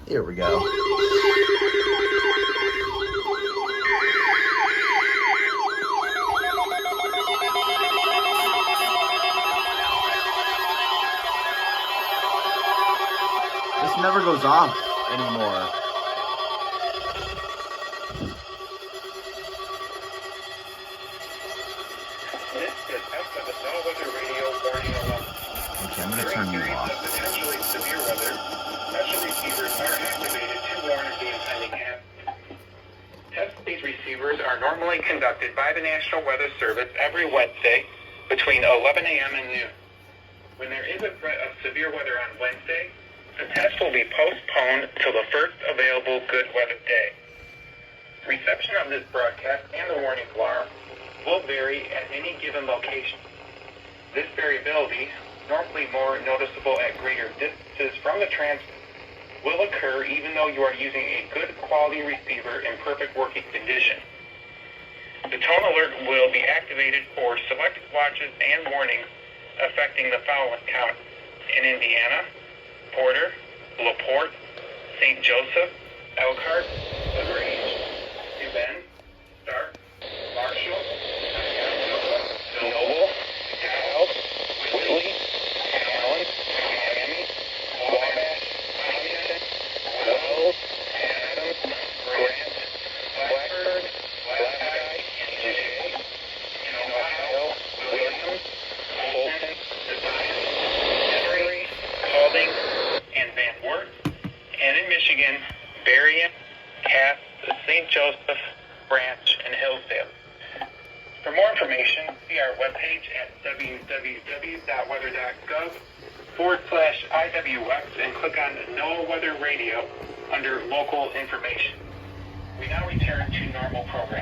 Here we go. This never goes off anymore. This is of the all-weather radio warning alarm. Okay, I'm gonna turn you During periods off. of potentially severe weather, special receivers are activated to warn of the impending hazard. Tests of these receivers are normally conducted by the National Weather Service every Wednesday between 11 a.m. and noon. When there is a threat of severe weather on Wednesday, the test will be postponed till the first available good weather day. Reception of this broadcast and the warning alarm will vary at any given location. This variability, normally more noticeable at greater distances from the transmitter, will occur even though you are using a good quality receiver in perfect working condition. The tone alert will be activated for selected watches and warnings affecting the following counties: in Indiana, Porter, LaPorte, St. Joseph, Elkhart, LaGrange, New Bend, Stark, Marshall, Noble, Dallas, Whitley, Allen, Miami, Wabash, Huntington, Wells, Adams, Grant, Blackbird, Blackeye, Jay, in Ohio, Williams, Fulton, Henry, Paulding, and Van Wert, and in Michigan, Berrien, Cass, St. Joseph, Branch, and Hillsdale. For more information, see our webpage at www.weather.gov/IWX and click on NOAA Weather Radio under Local Information. We now return to normal programming.